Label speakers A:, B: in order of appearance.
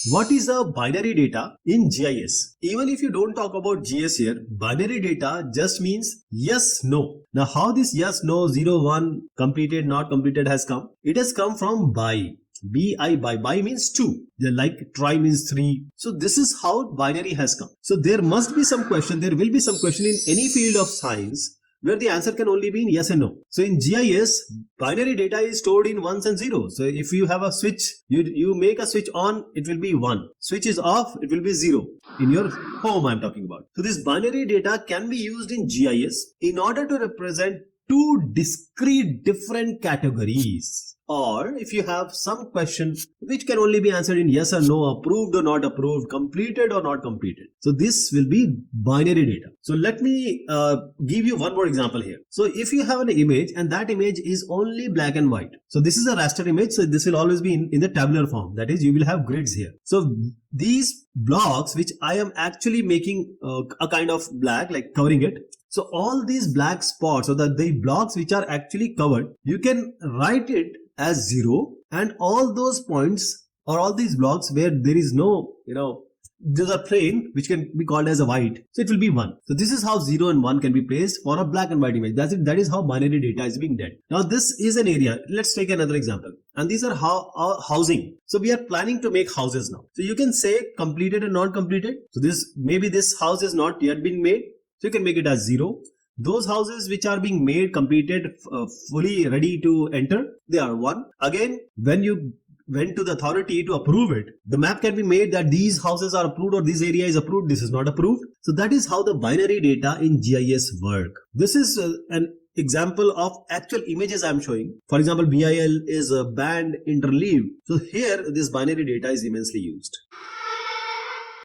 A: What is a binary data in GIS? Even if you don't talk about GIS here, binary data just means yes, no. Now how this yes, no, 0, 1, completed, not completed has come? It has come from by. Bi, by means 2. Like try means 3. So this is how binary has come. So there must be some question, there will be some question in any field of science where the answer can only be in yes and no. So in GIS, binary data is stored in ones and zeros. So if you have a switch, you make a switch on, it will be 1. Switch is off, it will be 0. In your home I'm talking about. So this binary data can be used in GIS in order to represent two discrete different categories. Or if you have some question which can only be answered in yes or no, approved or not approved, completed or not completed. So this will be binary data. So let me give you one more example here. So if you have an image and that image is only black and white. So this is a raster image. So this will always be in the tabular form. That is, you will have grids here. So these blocks which I am actually making a kind of black, like covering it. So all these black spots or the blocks which are actually covered, you can write it as 0, and all those points or all these blocks where there is no, those are plain, which can be called as a white. So it will be 1. So this is how 0 and 1 can be placed for a black and white image. That's it. That is how binary data is being done. Now this is an area. Let's take another example. And these are housing. So we are planning to make houses now. So you can say completed and not completed. So maybe this house is not yet been made. So you can make it as 0. Those houses which are being made, completed, fully ready to enter, they are 1. Again, when you went to the authority to approve it, the map can be made that these houses are approved or this area is approved, this is not approved. So that is how the binary data in GIS work. This is an example of actual images I am showing. For example, BIL is a band interleaved. So here this binary data is immensely used.